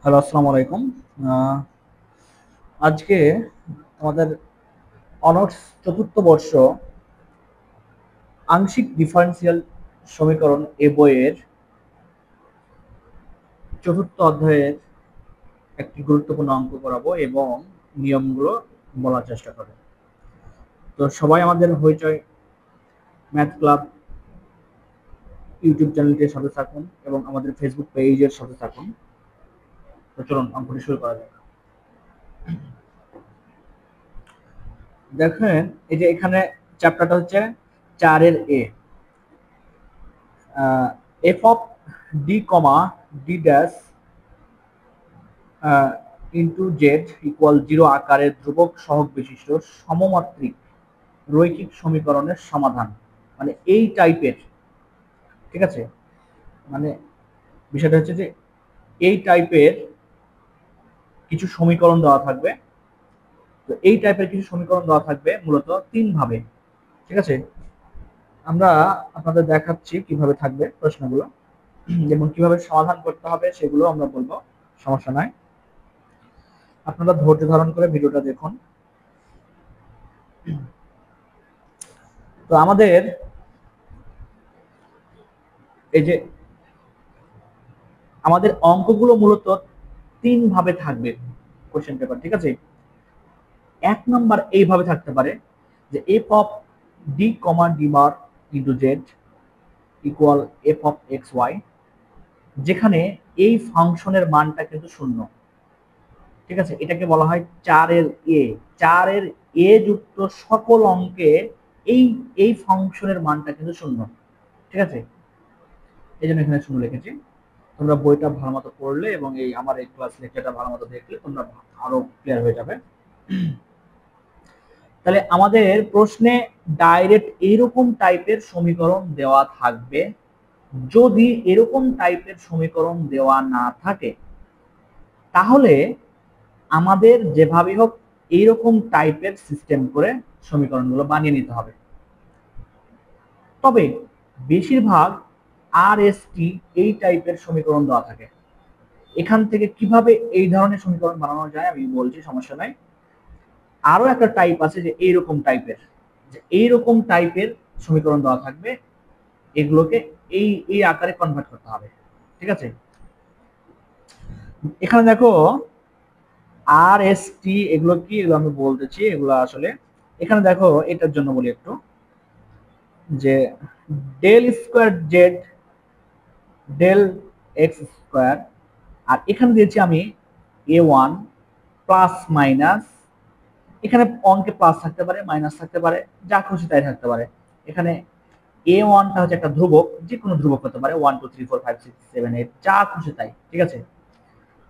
Hello, আসসালামু আলাইকুম। আহ, আজকে আমাদের অনার্স চতুর্থ বর্ষ আংশিক ডিফারেন্সিয়াল সমীকরণ এ বইয়ের চতুর্থ অধ্যায়ের একটি গুরুত্বপূর্ণ অঙ্ক করাবো এবং নিয়মগুলো বলার চেষ্টা করব। তো সবাই আমাদের হইচই ম্যাথ ক্লাব ইউটিউব চ্যানেলটির সাথে থাকুন এবং আমাদের ফেসবুক পেজের সাথে থাকুন। তো চলুন অঙ্কটি শুরু করা যাক। দেখেন, এই যে এখানে চ্যাপ্টারটা হচ্ছে 4 এর এ, F of D comma D dash into Z equal 0 আকারের ধ্রুবক সহগ বিশিষ্ট সমমাত্রিক রৈখিক সমীকরণের সমাধান, মানে এই টাইপের। ঠিক আছে, মানে বিষয়টা হচ্ছে যে এই টাইপের কিছু সমীকরণ দেওয়া থাকবে। তো এই টাইপের কিছু সমীকরণ দেওয়া থাকবে মূলত তিন ভাবে। ঠিক আছে, আমরা আপনাদের দেখাচ্ছি কিভাবে থাকবে প্রশ্নগুলো এবং কিভাবে সমাধান করতে হবে সেগুলো আমরা বলবো, সমস্যা নাই। আপনারা ধৈর্য ধারণ করে ভিডিওটা দেখুন। তো আমাদের এই যে আমাদের অঙ্কগুলো মূলত তিন ভাবে থাকবে কোশ্চেন পেপার। ঠিক আছে, এক নাম্বার এইভাবে থাকতে পারে যে F of D comma D bar into Z equal F of X Y, যেখানে এই ফাংশনের মানটা কিন্তু শূন্য। ঠিক আছে, এটাকে বলা হয় 4-এর এ। 4-এর এ যুক্ত সকল অঙ্কে এই এই ফাংশনের মানটা কিন্তু শূন্য। ঠিক আছে, এই জন্য এখানে শূন্য লিখেছি। তোমরা বইটা ভালো মতো পড়লে এবং এই আমার এই ক্লাস লেকচারটা ভালো মতো দেখলে তোমরা আরো ক্লিয়ার হয়ে যাবে। তাহলে আমাদের প্রশ্নে ডাইরেক্ট এইরকম টাইপের সমীকরণ দেওয়া থাকবে। যদি এরকম টাইপের সমীকরণ দেওয়া না থাকে তাহলে আমাদের যেভাবে হোক এইরকম টাইপের সিস্টেম করে সমীকরণগুলো বানিয়ে নিতে হবে। তবে বেশিরভাগ আর এস টি এই টাইপের সমীকরণ দেওয়া থাকে। এখান থেকে কিভাবে এই ধরনের সমীকরণ বানানো যায় আমি বলছি, সমস্যা নাই। আরো একটা টাইপ আছে যে এইরকম টাইপের, যে এইরকম টাইপের সমীকরণ দেওয়া থাকবে, এগুলোকে এই এই আকারে কনভার্ট করতে হবে। ঠিক আছে, এখানে দেখো আর এস টি এগুলো কি, এগুলো আমি বলতেছি, এগুলো আসলে এখানে দেখো এটার জন্য বলি একটু, যে del square Z del x square, আর এখানে দিয়েছি আমি এ ওয়ান প্লাস মাইনাস, এখানে অঙ্কে প্লাস থাকতে পারে মাইনাস থাকতে পারে, যা খুশি তাই থাকতে পারে। এখানে এ ওয়ানটা হচ্ছে একটা ধ্রুবক, যে কোনো ধ্রুবক হতে পারে, 1 2 3 4 5 6 7 8 যা খুশি তাই। ঠিক আছে,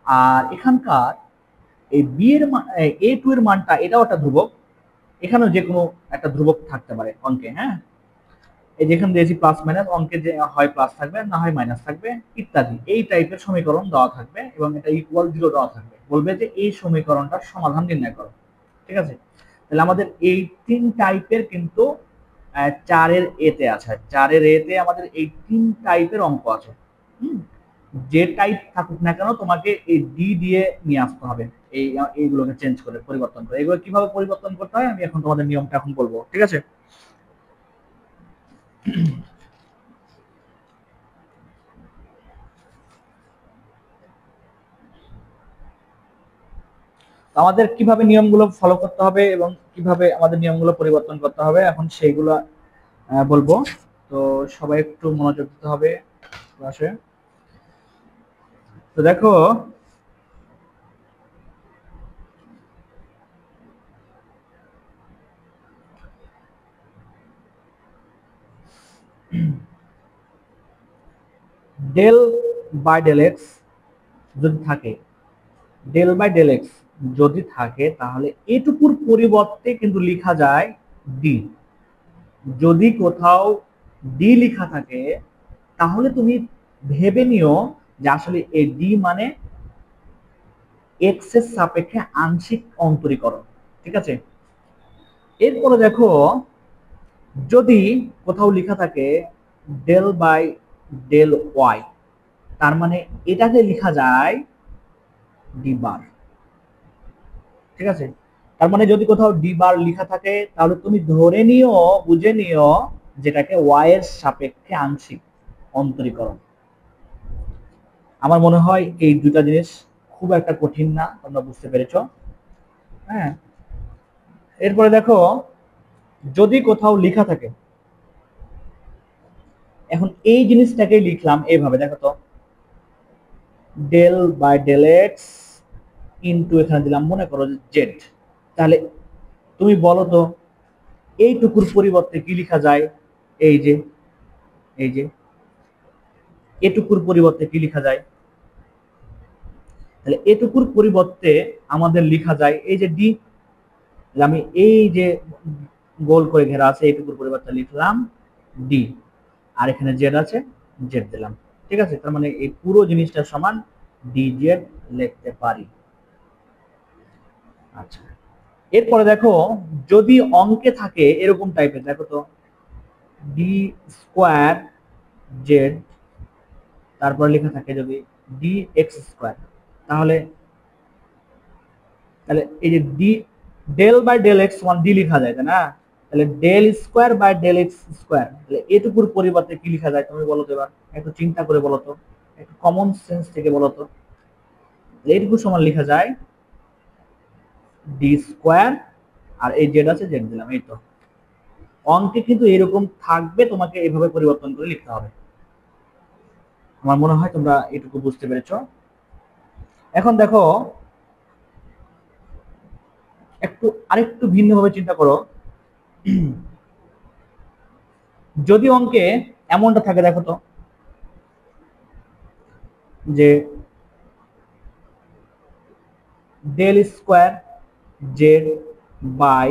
আর এখানকার এই বি এর এ টু এর মানটা এটাও একটা ধ্রুবক, এখানেও যে কোনো একটা ধ্রুবক থাকতে পারে অঙ্কে। হ্যাঁ, এই যেখানে দিয়েছি প্লাস মাইনাস, অঙ্কে যে হয় প্লাস থাকবে না হয় মাইনাস থাকবে ইত্যাদি, এই টাইপের সমীকরণ দেওয়া থাকবে এবং এটা ইকুয়াল 0 দেওয়া থাকবে। বলবে যে এই সমীকরণটার সমাধান নির্ণয় করো। ঠিক আছে, তাহলে আমাদের এই তিন টাইপের কিন্তু 4-এর এতে আছে। 4-এর এতে আমাদের এই তিন টাইপের অঙ্ক আছে। হুম, যে টাইপ থাকুক না কেন তোমাকে এই ডি দিয়ে নিয়ে আসতে হবে। এই এইগুলোকে চেঞ্জ করে পরিবর্তন করে, এগুলো কিভাবে পরিবর্তন করতে হয় আমি এখন তোমাদের নিয়মটা এখন বলবো। ঠিক আছে, আমাদের কিভাবে নিয়মগুলো ফলো করতে হবে এবং কিভাবে আমাদের নিয়মগুলো পরিবর্তন করতে হবে এখন সেইগুলো বলবো। তো সবাই একটু মনোযোগ দিতে হবে ক্লাসে। তো দেখো, ডেল বাই ডেল এক্স যদি থাকে, ডেল বাই ডেল এক্স যদি থাকে তাহলে এটুকুর পরিবর্তে কিন্তু লেখা যায় ডি। যদি কোথাও ডি লেখা থাকে তাহলে তুমি ভেবে নিও যে আসলে এই ডি মানে এক্স এর সাপেক্ষে আংশিক অন্তরীকরণ। ঠিক আছে, এরপরে দেখো, যদি কোথাও লেখা থাকে ডেল বাই ডেল ওয়াই, তার মানে এটাকে লেখা যায় ডি বার। ঠিক আছে, তার মানে যদি কোথাও ডি বার লেখা থাকে তাহলে তুমি ধরে নিও, বুঝে নিও যেটাকে ওয়াই এর সাপেক্ষে আংশিক অন্তরীকরণ। আমার মনে হয় এই দুটা জিনিস খুব একটা কঠিন না, তোমরা বুঝতে পেরেছো। হ্যাঁ, এরপরে দেখো যদি কোথাও লেখা থাকে, এখন এই জিনিসটাকেই লিখলাম এইভাবে, দেখো তো del by del X into এখানে দিলাম মনে করো জেড। তাহলে তুমি বলো তো এইটুকুর পরিবর্তে কি লেখা যায়? এই যে এই যে এটুকুর পরিবর্তে কি লেখা যায়? তাহলে এটুকুর পরিবর্তে আমাদের লেখা যায় এই যে ডি। আমি এই যে গোল করে ঘেরা আছে এইটুকুর পরিবর্তে লিখলাম ডি, আর এখানে জেড আছে, জেড দিলাম। ঠিক আছে, তার মানে এই পুরো জিনিসটা সমান ডি জেড লিখতে পারি। আচ্ছা, এরপরে দেখো যদি অঙ্কে থাকে এরকম টাইপের, দেখো তো ডি স্কোয়ার জেড, তারপর লেখা থাকে যদি ডি এক্স স্কোয়ার, তাহলে তাহলে এই যে D del by del X সমান ডি লেখা যায়, তাই না? তাহলে del square by del x square, তাহলে এটুকুর পরিবর্তে কি লেখা যায় তুমি বলো তো? এবার একটু চিন্তা করে বলো তো, একটু কমন সেন্স থেকে বলো তো। এইটুকু সমান লেখা যায় ডি স্কোয়ার, আর এই জেড আছে জেড দিলাম। এই তো অঙ্কে কিন্তু এরকম থাকবে, তোমাকে এইভাবে পরিবর্তন করে লিখতে হবে। আমার মনে হয় তোমরা এটুকু বুঝতে পেরেছো। এখন দেখো একটু আরেকটু ভিন্নভাবে চিন্তা করো। যদি অঙ্কে এমনটা থাকে, দেখো তো যে del square Z by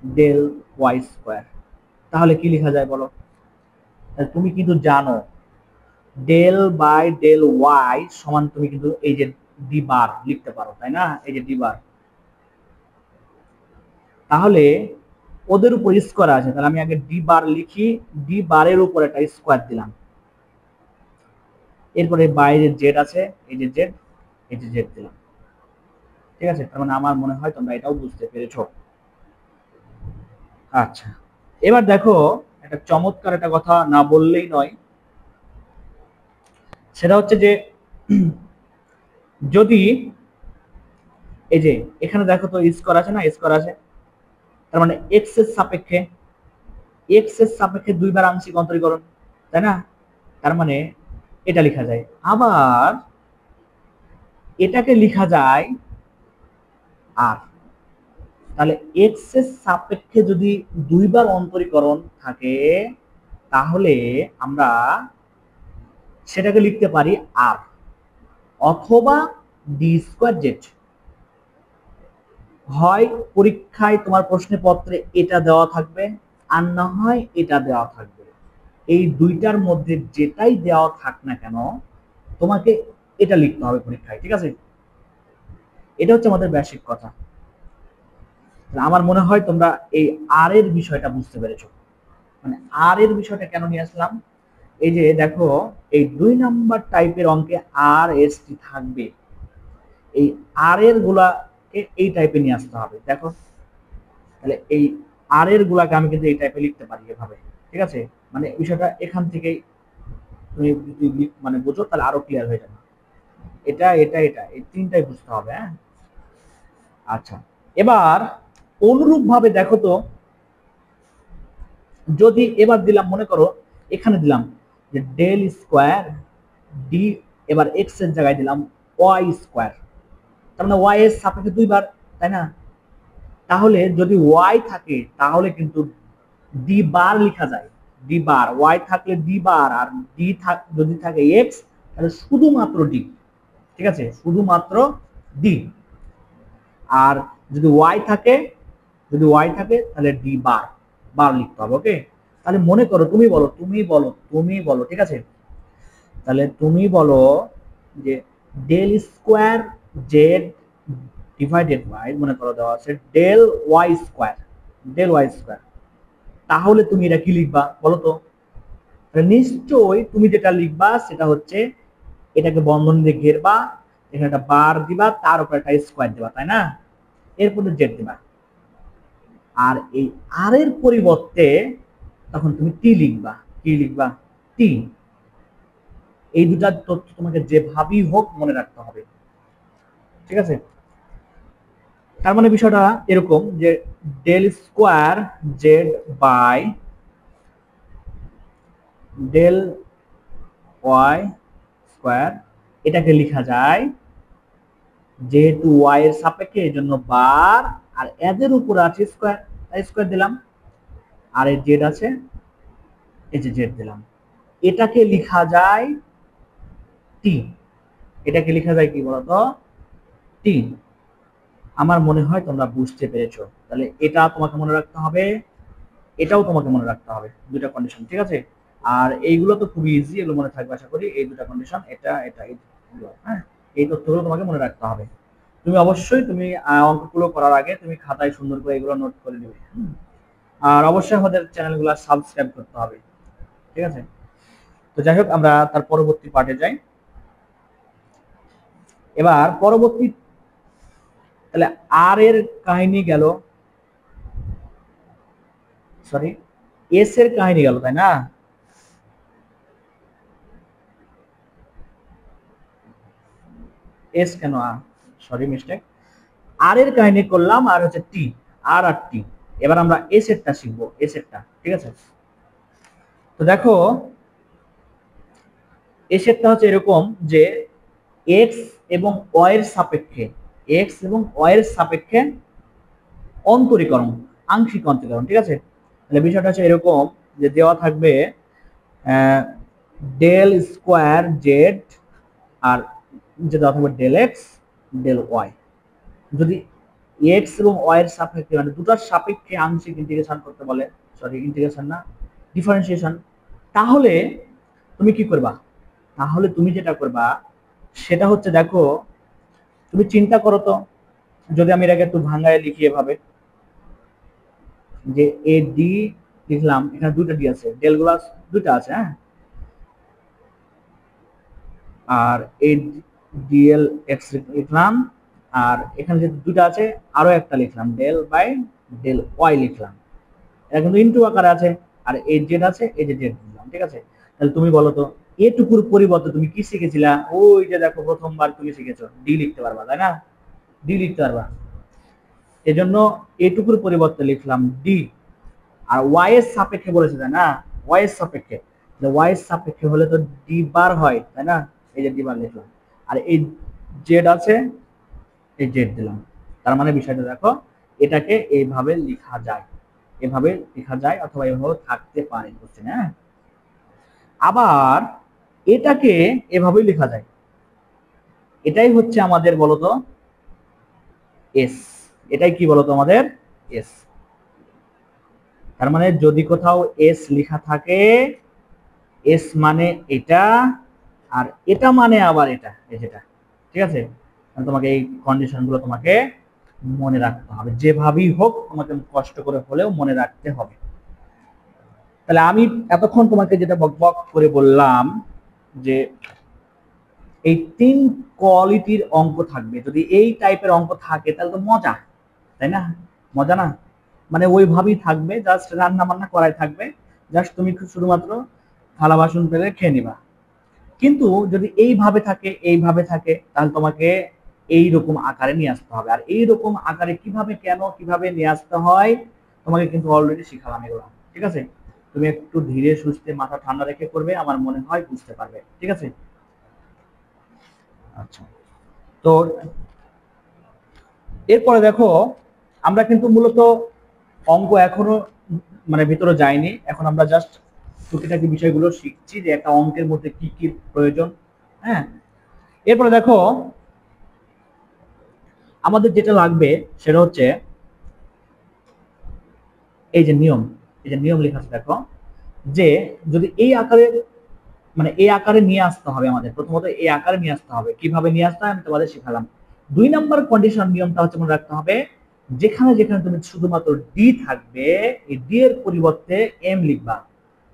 del Y square, তাহলে কি লেখা যায় বলো? তুমি কিন্তু জানো ডেল বাই ডেল ওয়াই সমান তুমি কিন্তু এই যে ডি বার লিখতে পারো, তাই না? এই যে ডি বার, তাহলে ওদের উপর স্কোয়ার আছে, তাহলে আমি আগে ডি বার লিখি, ডি বারের উপর একটা স্কোয়ার দিলাম, এরপরে বাইরে জেড আছে, এই যে জেড, এই যে জেড দিলাম। ঠিক আছে, তার মানে আমার মনে হয় তোমরা এটাও বুঝতে পেরেছো। আচ্ছা, এবার দেখো একটা চমৎকার একটা কথা না বললেই নয়, সেটা হচ্ছে যে যদি এই যে এখানে দেখো তো স্কোয়ার আছে না, স্কোয়ার আছে, তার মানে এক্স এর সাপেক্ষে, এক্স এর সাপেক্ষে দুইবার আংশিক অন্তরীকরণ, তাই না? তার মানে এটা লেখা যায়। আবার এটাকে লেখা যায় আর, তাহলে এক্স এর সাপেক্ষে যদি দুইবার অন্তরীকরণ থাকে তাহলে আমরা সেটাকে লিখতে পারি আর, অথবা ডি স্কোয়ার জেড। হয় পরীক্ষায় তোমার প্রশ্নপত্রে এটা দেওয়া থাকবে, আর না হয় এটা দেওয়া থাকবে। এই দুইটার মধ্যে যেটাই দেওয়া থাক না কেন তোমাকে এটা লিখতে হবে পরীক্ষায়। ঠিক আছে, এটা হচ্ছে আমাদের বেসিক কথা। আমার মনে হয় তোমরা এই আর এর বিষয়টা বুঝতে পেরেছো। মানে আর এর বিষয়টা কেন নিয়ে আসলাম, এই যে দেখো এই 2 নাম্বার টাইপের অঙ্কে আর এস টি থাকবে, এই আর এর গুলাকে এই টাইপে নিয়ে আসতে হবে। দেখো তাহলে এই আর এর গুলাকে আমি কিন্তু এই টাইপে লিখতে পারি এভাবে। ঠিক আছে, মানে বিষয়টা এখান থেকেই তুমি যদি মানে বুঝো তাহলে আরো ক্লিয়ার হয়ে যাবে। এটা এটা এটা এই তিনটাই বুঝতে হবে। হ্যাঁ, আচ্ছা, এবার অনুরূপ ভাবে দেখো তো যদি এবার দিলাম মনে করো এখানে দিলাম যে ডেল স্কোয়ার ডি, এবার এক্স এর জায়গায় দিলাম ওয়াই স্কোয়ার, তার মানে ওয়াই এর সাপেক্ষে দুইবার, তাই না? তাহলে যদি ওয়াই থাকে তাহলে কিন্তু ডি বার লেখা যায়, ডি বার। ওয়াই থাকলে ডি বার, আর ডি যদি থাকে এক্স তাহলে শুধুমাত্র ডি। ঠিক আছে, শুধুমাত্র ডি। আর যদি ওয়াই থাকে, যদি ওয়াই থাকে তাহলে ডি বার, বার লিখতে হবে। ওকে, তাহলে মনে করো তুমি বলো, তুমি বলো, তুমি বলো, ঠিক আছে, তাহলে তুমি বলো যে del square Z divided by, মনে করো দেওয়া আছে del Y square, del Y square, তাহলে তুমি এটা কি লিখবা বলো তো? নিশ্চয়ই তুমি যেটা লিখবা সেটা হচ্ছে এটাকে বন্ধনী দিয়ে ঘেরবা, এখানে একটা বার দিবা, তার উপর একটা স্কোয়ার দিবা, তাই না? এরপরে জেড দিবা। আর এই আর এর পরিবর্তে তখন তুমি টি লিখবা। কি লিখবা? টি। এই দুটা তথ্য তোমাকে যেভাবেই হোক মনে রাখতে হবে, ঠিক আছে? তার মানে বিষয়টা এরকম যে del square Z by del Y square, এটাকে লেখা যায় যেহেতু ওয়াই এর সাপেক্ষে এই জন্য বার, আর এদের উপর আছে স্কোয়ার, তাই স্কোয়ার দিলাম। আর এই জেড আছে, এই যে জেড দিলাম। এটাকে লেখা যায় টি। এটাকে লেখা যায় কি বলতো? টি। আমার মনে হয় তোমরা বুঝতে পেরেছো। তাহলে এটা তোমাকে মনে রাখতে হবে, এটাও তোমাকে মনে রাখতে হবে, দুটা কন্ডিশন, ঠিক আছে? আর এইগুলো তো খুবই ইজি, এগুলো মনে থাকবে আশা করি। এই দুটা কন্ডিশন, এটা এটা এইগুলো, হ্যাঁ, এই তথ্যগুলো তোমাকে মনে রাখতে হবে। তুমি অবশ্যই তুমি অঙ্কগুলো করার আগে তুমি খাতায় সুন্দর করে এগুলো নোট করে নেবে। আর অবশ্যই আমাদের চ্যানেলগুলো সাবস্ক্রাইব করতে হবে, ঠিক আছে? তো যাই হোক, আমরা তার পরবর্তী পার্টে যাই। এবার পরবর্তী, তাহলে আর এর কাহিনী গেল, সরি, এস এর কাহিনী গেল, তাই না? এস কেন, সরি মিস্টেক, আর এর কাহিনী করলাম, আর হচ্ছে টি, আর আর টি। এবার আমরা এস এরটা শিখবো, এস এরটা, ঠিক আছে? তো দেখো, এস এরটা হচ্ছে এরকম যে এক্স এবং ওয়াই এর সাপেক্ষে, এক্স এবং ওয়াই এর সাপেক্ষে অন্তরীকরণ, আংশিক অন্তরীকরণ, ঠিক আছে? তাহলে বিষয়টা হচ্ছে এরকম যে দেওয়া থাকবে ডেল স্কোয়ার জেড, আর যে দেওয়া থাকবে ডেল এক্স ডেল ওয়াই। যদি এক্স এবং ওয়াই এর সাপেক্ষে, মানে দুটার সাপেক্ষে আংশিক ইন্টিগ্রেশন করতে বলে, সরি ইন্টিগ্রেশন না, ডিফারেন্সিয়েশন, তাহলে তুমি কি করবা? তাহলে তুমি যেটা করবা সেটা হচ্ছে, দেখো তুমি চিন্তা করো তো, যদি আমি এটাকে একটু ভাঙায় লিখি এভাবে, যে এ ডি লিখলাম, এখানে দুইটা ডি আছে, ডেল গুলা দুইটা আছে, হ্যাঁ, আর এ ডিএল এক্স লিখলাম, আর এখানে যে দুইটা আছে আরো একটা লিখলাম, ডেল বাই ডেল ওয়াই লিখলাম। এটা কিন্তু ইনটু আকারে আছে, আর এই জেড আছে, এই যে জেড দিলাম, ঠিক আছে? তাহলে তুমি বলো তো, এটুকুর পরিবর্তে তুমি কি শিখেছিলা? ওই যে দেখো প্রথমবার তুমি শিখেছো ডি লিখতে পারবা, তাই না? ডি লিখতে পারবা, এজন্য এটুকুর পরিবর্তে লিখলাম ডি। আর ওয়াই এর সাপেক্ষে বলেছে, তাই না? ওয়াই এর সাপেক্ষে, ওয়াই এর সাপেক্ষে হলে তো ডি বার হয়, তাই না? এই যে ডি বার লিখলাম, আর এই জেড আছে, এই জেড দিলাম। তার মানে বিষয়টা দেখো, এটাকে এইভাবে লেখা যায়, এভাবে লেখা যায়, অথবা এভাবে থাকতে পারে, বুঝছেন? হ্যাঁ, আবার এটাকে এভাবেই লেখা যায়। এটাই হচ্ছে আমাদের বলতো এস। এটাই কি বলতো আমাদের এস। তার মানে যদি কোথাও এস লেখা থাকে, এস মানে এটা, আর এটা মানে আবার এটা, যেটা, ঠিক আছে? তোমাকে এই কন্ডিশন গুলো তোমাকে মনে রাখতে হবে, যেভাবেই হোক তোমাকে কষ্ট করে হলেও মনে রাখতে হবে। তাহলে আমি এতক্ষণ তোমাকে যেটা বকবক করে বললাম, যে এই তিন কোয়ালিটির অঙ্ক থাকবে, যদি এই টাইপের অঙ্ক থাকে তাহলে তো মজা, তাই না? মজা না? মানে ওইভাবেই থাকবে, জাস্ট রান্না বান্না করাই থাকবে, জাস্ট তুমি শুধুমাত্র থালা বাসন পেলে খেয়ে নিবা। কিন্তু যদি এইভাবে থাকে, এইভাবে থাকে, তাহলে তোমাকে এইরকম আকারে নিয়ে আসতে হবে। আর এইরকম আকারে কিভাবে, কেন, কিভাবে নিয়ে আসতে হয় তোমাকে কিন্তু অলরেডি শিখালাম এগুলো, ঠিক আছে? তুমি একটু ধীরে সুস্থে মাথা ঠান্ডা রেখে করবে, আমার মনে হয় বুঝতে পারবে, ঠিক আছে? আচ্ছা, তো এরপরে দেখো, আমরা কিন্তু মূলত অঙ্ক এখনো মানে ভিতরে যাইনি, এখন আমরা জাস্ট টুকিটাকি বিষয়গুলো শিখছি, যে একটা অঙ্কের মধ্যে কি কি প্রয়োজন। হ্যাঁ, এরপরে দেখো আমাদের যেটা লাগবে সেটা হচ্ছে এই যে নিয়ম, এই যে নিয়ম লেখা আছে দেখো, যে যদি এই আকারে, মানে এই আকারে নিয়ে আসতে হবে আমাদের, প্রথমত এই আকারে নিয়ে আসতে হবে। কিভাবে নিয়ে আসতে হয় আমি তোমাদের শেখালাম। 2 নম্বর কন্ডিশন, নিয়মটা হচ্ছে মনে রাখতে হবে, যেখানে যেখানে তুমি শুধুমাত্র ডি থাকবে, এই ডি এর পরিবর্তে এম লিখবা,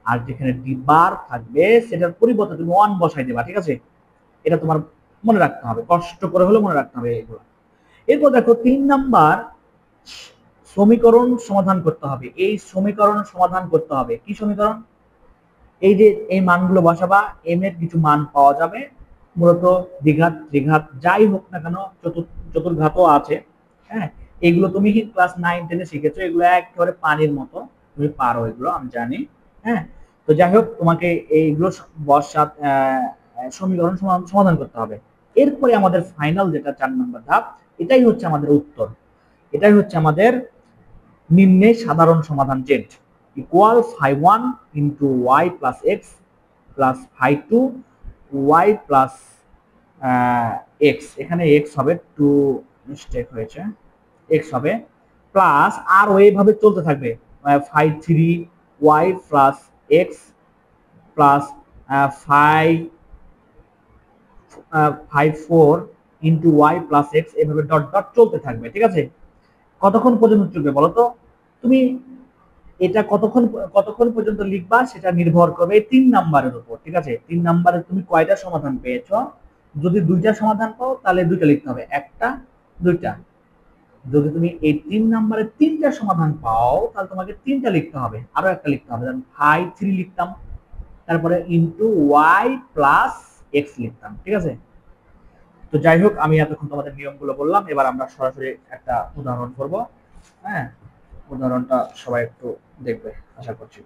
আর যেখানে ডি বার থাকবে সেটার পরিবর্তে তুমি ওয়ান বসাই দেবা, ঠিক আছে? এটা তোমার মনে রাখতে হবে, কষ্ট করে হলেও মনে রাখতে হবে এগুলো। এরপর দেখো 3 নাম্বার সমীকরণ সমাধান করতে হবে। এই সমীকরণ সমাধান করতে হবে, কি সমীকরণ? এই যে এই মানগুলো বসাবা, এম এর কিছু মান পাওয়া যাবে, মূলত দ্বিঘাত ত্রিঘাত যাই হোক না কেন, চতুর্ঘাতও আছে। হ্যাঁ, এগুলো তুমি ক্লাস 9-10-এ শিখেছো, এগুলো একেবারে পানির মতো, তুমি পারো এগুলো, আমি জানি। হ্যাঁ, তো যাই হোক, তোমাকে এইগুলো বর্ষা সমীকরণ সমাধান করতে হবে। এরপরে আমাদের ফাইনাল যেটা 4 নম্বর ধাপ, এটাই হচ্ছে আমাদের উত্তর, এটাই হচ্ছে আমাদের নিম্নের সাধারণ সমাধান z equal phi one into y plus x plus phi two y plus x, এখানে এক্স হবে, টু মিস্টেক হয়েছে, এক্স হবে, প্লাস আর ওইভাবে চলতে থাকবে, phi three y plus x plus phi phi four into y plus x, এভাবে dot dot চলতে থাকবে। ঠিক আছে, কতক্ষণ পর্যন্ত চলবে বলো তো? তুমি এটা কতক্ষণ কতক্ষণ পর্যন্ত লিখবা সেটা নির্ভর করবে এই 3 নাম্বারের উপর। ঠিক আছে, 3 নাম্বারে তুমি কয়টা সমাধান পেয়েছো? যদি 2টা সমাধান পাও তাহলে 2টা লিখতে হবে, একটা 2টা। যদি তুমি এই 3 নাম্বারে 3টা সমাধান পাও তাহলে তোমাকে 3টা লিখতে হবে, আরো একটা লিখতে হবে, যেমন ফাই 3 লিখতাম, তারপরে ইনটু ওয়াই প্লাস এক্স লিখতাম। ঠিক আছে, তো যাই হোক, আমি এতক্ষণ তোমাদের নিয়মগুলো বললাম, এবার আমরা সরাসরি একটা উদাহরণ করব। হ্যাঁ, উদাহরণটা সবাই একটু দেখবে আশা করছি।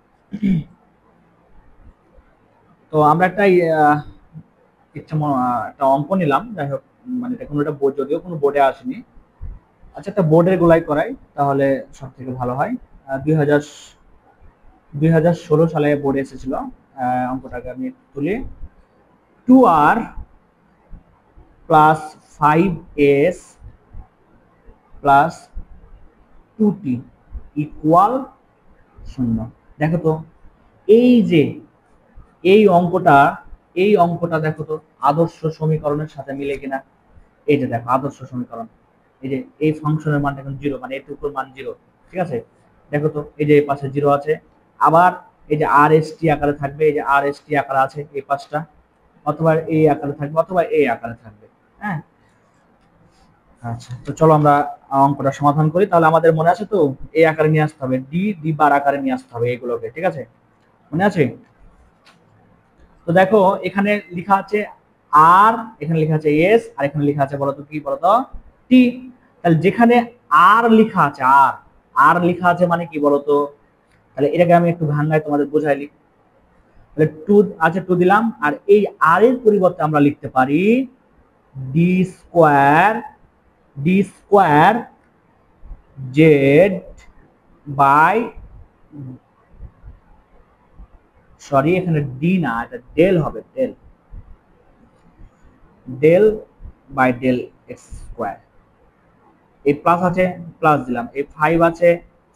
তো আমরা একটা একটা অঙ্ক নিলাম, যাই হোক, মানে এটা কোনো একটা যদিও কোনো বোর্ডে আসেনি। আচ্ছা, একটা বোর্ডের গোলাই করাই তাহলে সব থেকে ভালো হয়। 2016 সালে বোর্ডে এসেছিল। অঙ্কটাকে আমি তুলি, 2r plus 5s plus 2t equal 0। দেখো তো, এই যে এই অঙ্কটা দেখো তো আদর্শ সমীকরণের সাথে মিলে কিনা। এই যে দেখো আদর্শ সমীকরণ, এই যে এই ফাংশনের মান এখন 0, মানে এটুকুর মান 0। ঠিক আছে, দেখো তো এই যে এই পাশে 0 আছে, আবার এই যে আর এস টি আকারে থাকবে, এই যে আর এস টি আকারে আছে এই পাশটা, অথবা এই আকারে থাকবে অথবা এই আকারে থাকবে। হ্যাঁ, আচ্ছা, তো চলো আমরা অঙ্কটা সমাধান করি। তাহলে আমাদের মনে আছে তো, এই আকারে নিয়ে আসতে হবে, ডি ডি বার আকারে নিয়ে আসতে হবে এগুলোকে। ঠিক আছে, মনে আছে? তো দেখো এখানে লেখা আছে আর, এখানে লেখা আছে এস, আর এখানে লেখা আছে বলতো কি বলতো, টি। তাহলে যেখানে আর লেখা আছে, আর আর লেখা আছে মানে কি বলতো, তাহলে এটাকে আমি একটু ভাঙায় তোমাদের বোঝাইলি। তাহলে টু আছে, টু দিলাম, আর এই আর এর পরিবর্তে আমরা লিখতে পারি d square, d square Z by, sorry এখানে ডি না, এটা ডেল হবে, del, del by del x square. এই প্লাস আছে, প্লাস দিলাম, এই 5 আছে,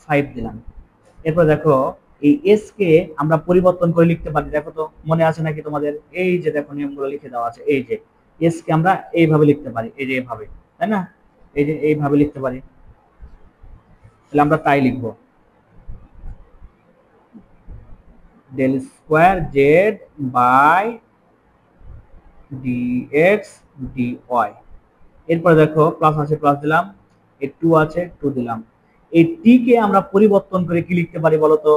5 দিলাম। এরপর দেখো এই এস কে আমরা পরিবর্তন করে লিখতে পারি, দেখো তো মনে আছে নাকি তোমাদের? এই যে দেখো নিয়মগুলো লিখে দেওয়া আছে, এই যে এস কে আমরা এইভাবে লিখতে পারি, এই যে এইভাবে, তাই না? এই যে এইভাবে লিখতে পারি, তাহলে আমরা তাই লিখবো, del square Z by dx dy. এরপরে দেখো প্লাস আছে, প্লাস দিলাম, এই 2 আছে, 2 দিলাম। এই টি কে আমরা পরিবর্তন করে কি লিখতে পারি বলতো?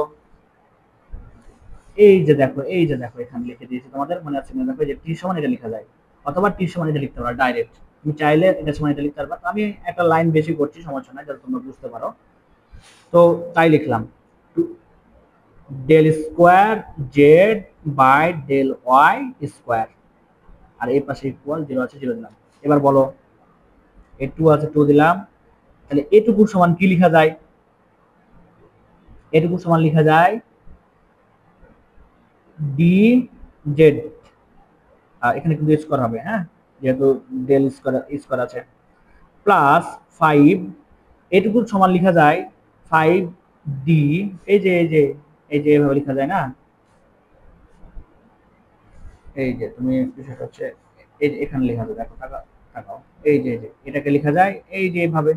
এই যে দেখো, এই যে দেখো এখানে লিখে দিয়েছি, তোমাদের মনে আছে না? দেখো যে টি সমান এটা লেখা যায়, অথবা টি সমান এটা লিখতে পারো ডাইরেক্ট, তুমি চাইলে এটা সমান এটা লিখতে পারবা। আমি একটা লাইন বেশি করছি, সমস্যা নাই, যাতে তোমরা বুঝতে পারো। তো তাই লিখলাম, del square Z by del Y square, আর এই পাশে ইকুয়াল 0 আছে, 0 দিলাম। এবার বলো, এই 2 আছে, 2 দিলাম। তাহলে এটুকু সমান কি লেখা যায়? এটুকু সমান লেখা যায় ডি জেড, এখানে কিন্তু স্কোয়ার হবে, হ্যাঁ, যেহেতু ডেল স্কোয়ার স্কোয়ার আছে, প্লাস 5, এটুকু সমান লেখা যায় 5 ডি, এই যে এই যে এই যে এভাবে লেখা যায় না, এই যে তুমি বিষয়টা হচ্ছে এই যে এখানে লেখা যায়, দেখো টাকা টাকাও, এই যে এটাকে লেখা যায় এই যে এইভাবে,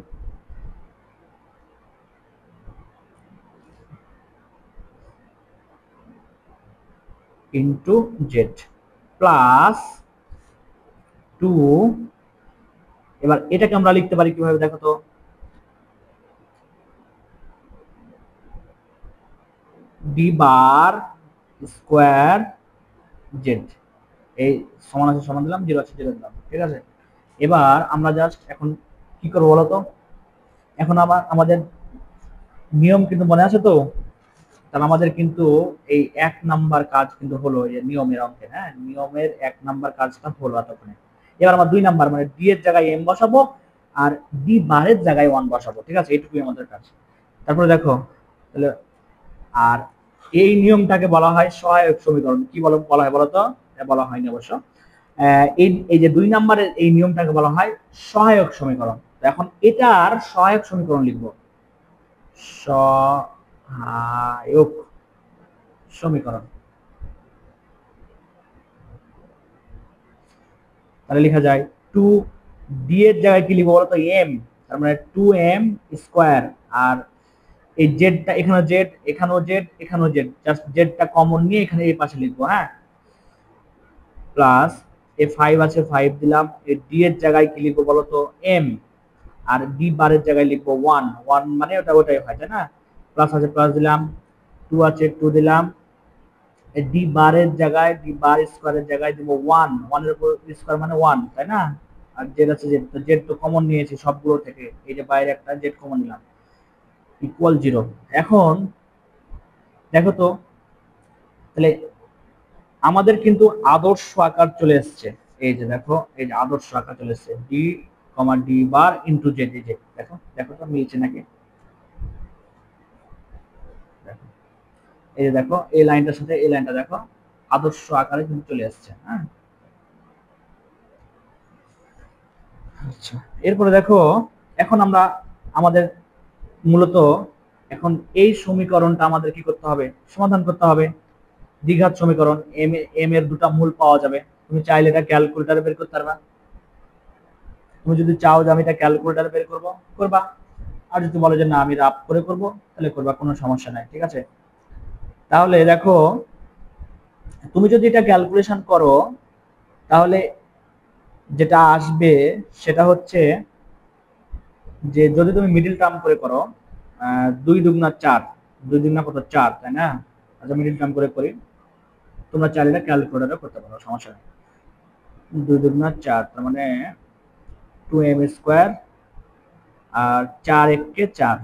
ইন্টু জেড প্লাস টু, এবার এটাকে আমরা লিখতে পারি কিভাবে দেখো তো, ডি বার স্কোয়ার জেড, এই সমান আছে সমান দিলাম, জিরো আছে জিরো দিলাম, ঠিক আছে। এবার আমরা জাস্ট এখন কি করবো বলতো, এখন আবার আমাদের নিয়ম কিন্তু মনে আছে তো, তাহলে আমাদের কিন্তু এই 1 নাম্বার কাজ কিন্তু হলো, এই নিয়মের অঙ্কের, হ্যাঁ নিয়মের 1 নাম্বার কাজটা হলো এতক্ষণে। এবার আমার 2 নাম্বার মানে ডি এর জায়গায় এম বসাবো আর ডি বারের জায়গায় 1 বসাবো, ঠিক আছে, এইটুকুই আমাদের কাজ। তারপরে দেখো তাহলে, আর এই নিয়মটাকে বলা হয় সহায়ক সমীকরণ। কি বলা হয় বলতো, বলা হয়নি অবশ্য। এই যে 2 নাম্বারের এই নিয়মটাকে বলা হয় সহায়ক সমীকরণ। এখন এটার সহায়ক সমীকরণ লিখবো, সহায়ক সমীকরণ। তাহলে লেখা যায় টু, ডি এর জায়গায় কি লিখবো বলতো, এম, তার মানে 2m স্কোয়ার, আর এই জেডটা এখানে জেড, এখানেও জেড, এখানেও জেড, জাস্ট জেডটা কমন নিয়ে এখানে এই পাশে লিখবো, হ্যাঁ, প্লাস এ 5 আছে 5 দিলাম, এই ডি এর জায়গায় কি লিখবো বলতো, এম, আর ডি বারের জায়গায় লিখবো 1, 1 মানে ওটা ওটাই হয় তাই না, প্লাস আছে প্লাস দিলাম, 2 আছে 2 দিলাম, ডি বারের জায়গায়, ডি বার স্কোয়ারের জায়গায় দিব 1, 1 এর উপর স্কোয়ার মানে 1 তাই না, আর জেড আছে জেড, তো জেড তো কমন নিয়েছি সবগুলো থেকে, এই যে বাইরে একটা জেড কমন নিলাম, ইকুয়াল 0। এখন দেখো তো, তাহলে আমাদের কিন্তু আদর্শ আকার চলে এসছে, এই যে দেখো এই যে আদর্শ আকার চলে এসছে, D comma D bar into Z, এই যে দেখো দেখো তো মিলছে নাকি, দেখো এই যে দেখো এই লাইনটার সাথে এই লাইনটা দেখো আদর্শ আকারে কিন্তু চলে আসছে, হ্যাঁ। আচ্ছা, এরপরে দেখো এখন আমরা আমাদের মূলত এখন এই সমীকরণটা আমাদের কি করতে হবে, সমাধান করতে হবে। দ্বিঘাত সমীকরণ, এম এর দুটা মূল পাওয়া যাবে, তুমি চাইলে এটা ক্যালকুলেটারে বের করতে পারবা, তুমি যদি চাও যে আমি এটা ক্যালকুলেটারে বের করবো করবা, আর যদি বলো যে না আমি রাফ করে করবো তাহলে করবা, কোনো সমস্যা নাই, ঠিক আছে। তাহলে দেখো তুমি যদি এটা ক্যালকুলেশন করো তাহলে যেটা আসবে সেটা হচ্ছে যে যদি তুমি মিডিল টার্ম করে করো, 2 দুগুণা 4, 2 দুগুণা কত 4 তাই না, আচ্ছা মিডিল টার্ম করে করি, তোমরা চাইলে ক্যালকুলেটরে করতে পারো, সমস্যা নেই। 2 দুগুণা 4 তার মানে 2m স্কোয়ার, আর 4 এককে 4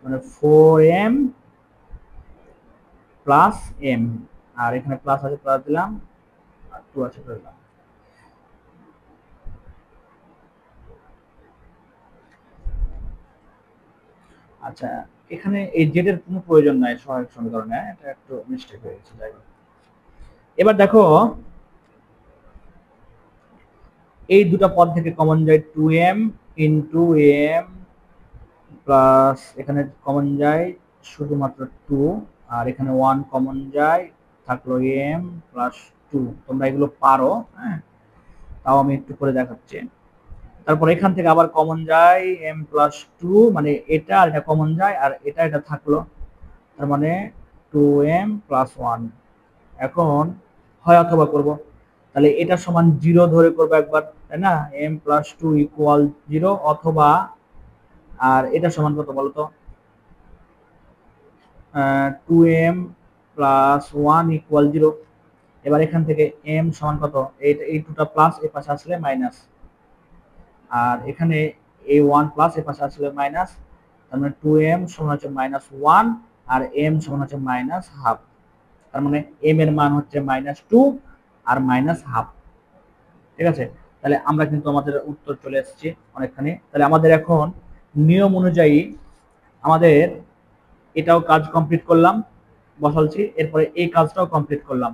মানে 4m প্লাস m, আর এখানে প্লাস আছে প্লাস দিলাম, আর 2 আছে দিলাম। আচ্ছা, এখানে এই জেড এর কোনো প্রয়োজন নাই সহায়ক সমীকরণে, এটা একটু মিস্টেক হয়ে গেছে, যাই হোক। এবার দেখো এই দুটো পদ থেকে কমন যায় 2m ইন্টু এম প্লাস এখানে কমন যায় শুধুমাত্র 2, আর এখানে 1 কমন যায়, থাকলো এম প্লাস 2, তোমরা এগুলো পারো, হ্যাঁ, তাও আমি একটু করে দেখাচ্ছি। তারপর এখান থেকে আবার কমন যায় এম প্লাস 2, মানে এটা আর এটা কমন যায়, আর এটা এটা থাকলো, তার মানে 2m প্লাস 1। এখন হয় অথবা করব, তাহলে এটা সমান 0 ধরে করবো একবার তাই না, m প্লাস 2 ইকুয়াল 0, অথবা আর এটা সমান কত বলতো, 2m প্লাস 1 ইকুয়াল 0। এবার এখান থেকে m সমান কত, এই দুটা প্লাস এর পাশে আসলে মাইনাস, আর এখানে এই 1 প্লাস এর পাশে আসলে মাইনাস, তার মানে 2m সমান হচ্ছে মাইনাস 1, আর m সমান হচ্ছে মাইনাস হাফ, তার মানে m এর মান হচ্ছে মাইনাস 2 আর মাইনাস হাফ, ঠিক আছে। তাহলে আমরা কিন্তু আমাদের উত্তর চলে এসেছি অনেকখানি। তাহলে আমাদের এখন নিয়ম অনুযায়ী আমাদের এটাও কাজ কমপ্লিট করলাম, বসালছি, এরপরে এই কাজটাও কমপ্লিট করলাম,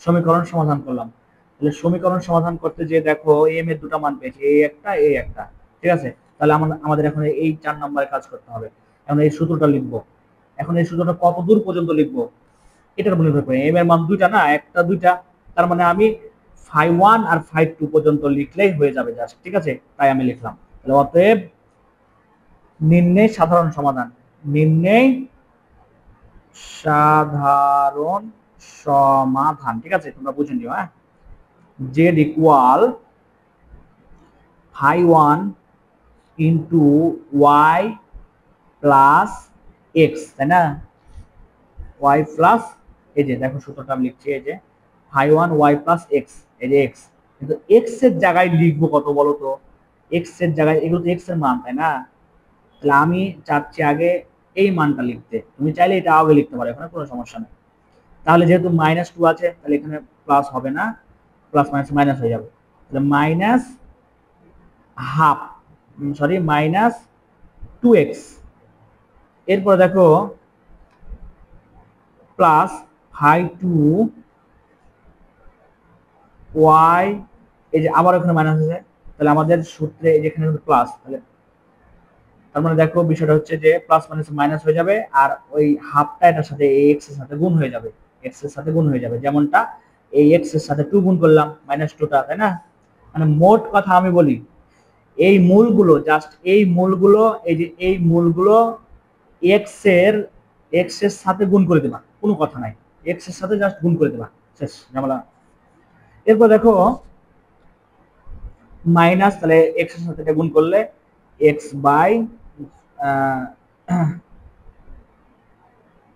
সমীকরণ সমাধান করলাম। তাহলে সমীকরণ সমাধান করতে যে দেখো এম এর দুটো মান পেয়েছি, এই একটা এই একটা, ঠিক আছে। তাহলে আমাদের এখন এই 4 নম্বরে কাজ করতে হবে। এখন এই সূত্রটা লিখবো, এখন এই সূত্রটা কত দূর পর্যন্ত লিখবো এটার উপর নির্ভর করে, এম এর মান দুইটা না একটা দুইটা, তার মানে আমি φ1 আর φ2 পর্যন্ত লিখলেই হয়ে যাবে জাস্ট, ঠিক আছে, তাই আমি লিখলাম। তাহলে অতএব নির্ণয় সাধারণ সমাধান, নির্ণয় সাধারণ সমাধান, ঠিক আছে, তোমরা বুঝে নিও, হ্যাঁ। জেড ইকুয়াল হাই one into y plus x, তাই না? ওয়াই প্লাস, এই যে দেখো সূত্রটা আমি লিখছি, এই যে হাই ওয়ান ওয়াই প্লাস এক্স, এই যে এক্স, কিন্তু এক্স এর জায়গায় লিখবো কত বলো তো? এক্স এর জায়গায়, এগুলো তো এক্স এর মান, তাই না? তাহলে আমি চাচ্ছি আগে এই মানটা লিখতে, তুমি চাইলে এটা আগে লিখতে পারো, এখানে কোনো সমস্যা নেই। তাহলে যেহেতু -2 আছে, তাহলে এখানে প্লাস হবে না, প্লাস মাইনাস মাইনাস হয়ে যাবে, তাহলে মাইনাস হাফ, সরি -2x। এরপর দেখো প্লাস হাই টু ওয়াই, এই যে আবার এখানে মাইনাস আছে, তাহলে আমাদের সূত্রে যেখানে প্লাস, তাহলে তার মানে দেখো বিষয়টা হচ্ছে যে প্লাস মাইনাস মাইনাস হয়ে যাবে, আর ওই হাফটা এটার সাথে এই এক্স এর সাথে গুণ হয়ে যাবে, এক্স এর সাথে গুণ হয়ে যাবে, যেমনটা এই এক্স এর সাথে 2 গুণ করলাম -2টা, তাই না? মানে মোট কথা আমি বলি, এই মূলগুলো জাস্ট এই মূলগুলো, এই যে এই মূলগুলো এক্স এর সাথে গুণ করে দেবা, কোনো কথা নাই, এক্স এর সাথে জাস্ট গুণ করে দেবা, শেষ ঝামেলা। এরপর দেখো মাইনাস, তাহলে এক্স এর সাথে এটা গুণ করলে এক্স বাই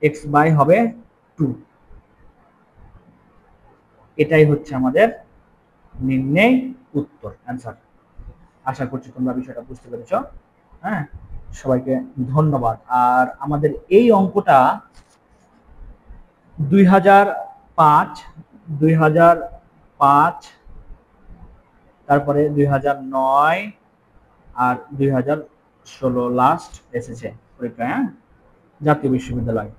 এক্স বাই হবে 2। এটাই হচ্ছে আমাদের নির্ণয় উত্তর, অ্যান্সার। আশা করছি তোমরা বিষয়টা বুঝতে পেরেছো। হ্যাঁ, সবাইকে ধন্যবাদ। আর আমাদের এই অঙ্কটা 2005, 2005, তারপরে 2009 আর 2016 লাস্ট এসেছে পরীক্ষা, হ্যাঁ, জাতীয় বিশ্ববিদ্যালয়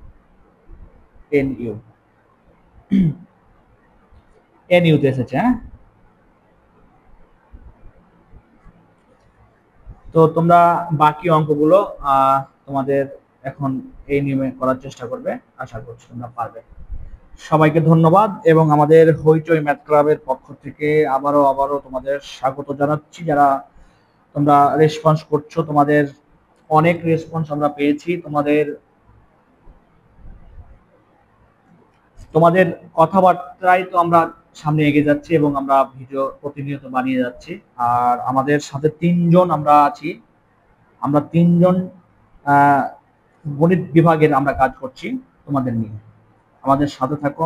এনইউ, এনইউতে এসেছে। হ্যাঁ, তো তোমরা বাকি অঙ্কগুলো তোমাদের এখন এই নিয়মে করার চেষ্টা করবে, আশা করছি তোমরা পারবে। সবাইকে ধন্যবাদ, এবং আমাদের হইচই ম্যাথ ক্লাবের পক্ষ থেকে আবারও তোমাদের স্বাগত জানাচ্ছি। যারা তোমরা রেসপন্স করছো, তোমাদের অনেক রেসপন্স আমরা পেয়েছি, তোমাদের কথাবার্তায় তো আমরা সামনে এগিয়ে যাচ্ছি, এবং আমরা ভিডিও প্রতিনিয়ত বানিয়ে যাচ্ছি। আর আমাদের সাথে 3জন আমরা আছি, আমরা 3জন গণিত বিভাগের আমরা কাজ করছি তোমাদের নিয়ে। আমাদের সাথে থাকো,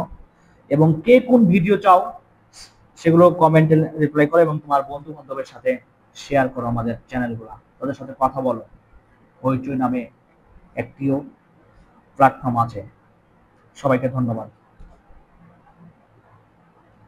এবং কে কোন ভিডিও চাও সেগুলো কমেন্টে রিপ্লাই করো, এবং তোমার বন্ধু বান্ধবের সাথে শেয়ার করো আমাদের চ্যানেলগুলো, তাদের সাথে কথা বলো। হইচই নামে একটিও প্ল্যাটফর্ম আছে। সবাইকে ধন্যবাদ।